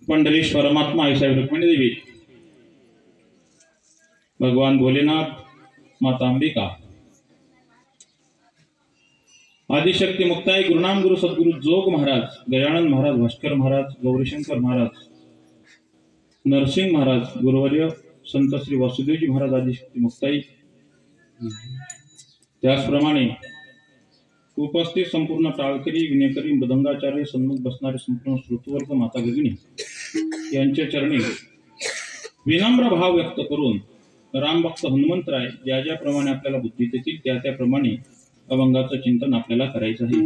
पंढरीश परमात्मा आईसाहेब रुक्मिणी देवी, भगवान भोलेनाथ, माता अंबिका, आदिशक्ती मुक्ताई, गुरुनाम गुरु सद्गुरु जोग महाराज, गजानन महाराज, भास्कर महाराज, गौरीशंकर महाराज, नरसिंह महाराज, गुरुवर्य संत श्री वासुदेवजी महाराज, आदिशक्ती मुक्ताई, त्याचप्रमाणे उपस्थित संपूर्ण टाळकरी, विनेकरी, मृदंगाचार्य, सन्मुख बसणारे संपूर्ण श्रोतवर्ग, माता भगिनी यांच्या चरणी विनम्र भाव व्यक्त करून रामभक्त हनुमंतराय ज्या ज्याप्रमाणे आपल्याला बुद्धी देतील त्या त्याप्रमाणे अभंगाचं चिंतन आपल्याला करायचं आहे।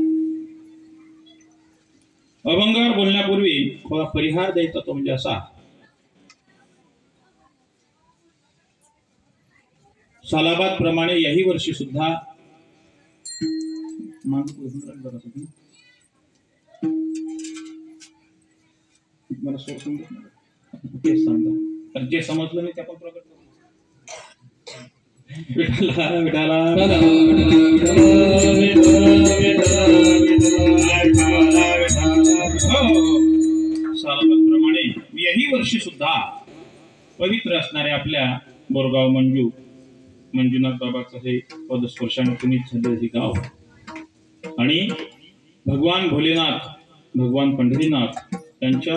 अभंगावर बोलण्यापूर्वी थोडा परिहार द्यायचा तो म्हणजे असा, सालाबाद प्रमाणे याही वर्षी सुद्धा मला सांगा जे समजलं नाही ते आपण प्रकट करू। विठाला विठाला सालाबाद प्रमाणे याही वर्षी सुद्धा पवित्र असणाऱ्या आपल्या बोरगाव मंजुनाथ बाबाचं हे पदस्पर्शाने पुनीत झालेलं हे गाव आणि भगवान भोलेनाथ, भगवान पंढरीनाथ त्यांच्या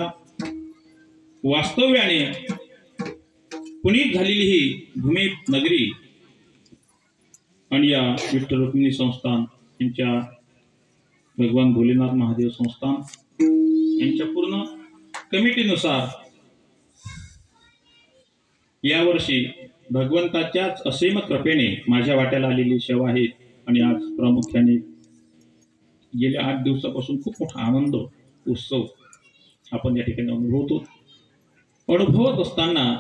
वास्तव्याने पुनीत झालेली ही भूमी नगरी आणि या विठ्ठल रुक्मिणी संस्थान यांच्या भगवान भोलेनाथ महादेव संस्थान यांच्या पूर्ण कमिटीनुसार यावर्षी भगवंताच्याच असीम कृपेने माझ्या वाट्याला आलेली सेवा आहे आणि आज प्रामुख्याने गेल्या 8 दिवसापासून खूप मोठा आनंद उत्सव आपण या ठिकाणी अनुभवतो। अनुभवत असताना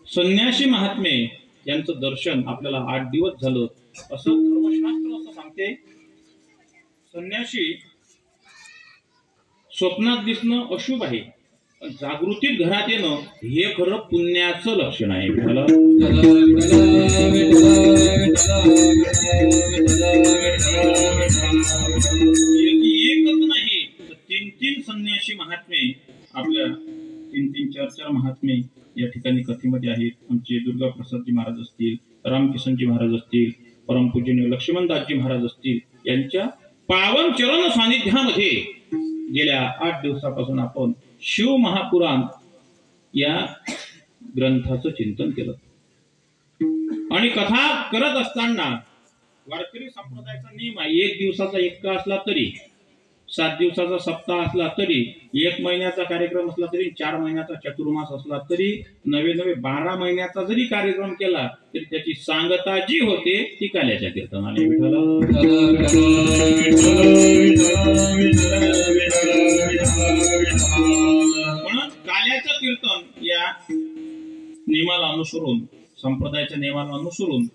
संन्यासी महात्मे यांचं दर्शन आपल्याला 8 दिवस झालं असं धर्मशास्त्र असं सांगते। संन्यासी स्वप्नात दिसणं अशुभ आहे, जागृतीत घरात येणं हे खरं पुण्याचं लक्षण आहे। एकच नाही तर 3 संन्यासी महात्मे आपल्या 3 4 महात्मे या ठिकाणी कथेमध्ये आहेत। आमचे दुर्गा प्रसादजी महाराज असतील, रामकिशनजी महाराज असतील, परमपूजनीय लक्ष्मणदासजी महाराज असतील, यांच्या पावन चरण सानिध्यामध्ये गेल्या 8 दिवसापासून आपण शिव महापुराण या ग्रंथाचं चिंतन केलं आणि कथा करत असताना वारकरी संप्रदायाचा नियम आहे, 1 दिवसाचा इतका असला तरी, 7 दिवसाचा सप्ताह असला तरी, 1 महिन्याचा कार्यक्रम असला तरी, 4 महिन्याचा चतुर्मास असला तरी, नवे 12 महिन्याचा जरी कार्यक्रम केला तरी त्याची सांगता जी होते ती काल्याच्या कीर्तनाने। म्हणून काल्याचं कीर्तन या नियमाला अनुसरून, संप्रदायाच्या नियमाला अनुसरून,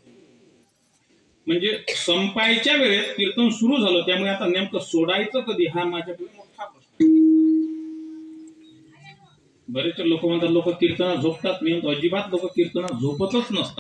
म्हणजे संपायच्या वेळेस कीर्तन सुरू झालं, त्यामुळे आता नेमकं सोडायचं कधी हा माझ्याकडे मोठा प्रश्न। बरेच लोक म्हणतात लोक कीर्तनात झोपतात, मी म्हणतो अजिबात लोक कीर्तनात झोपतच नसतात।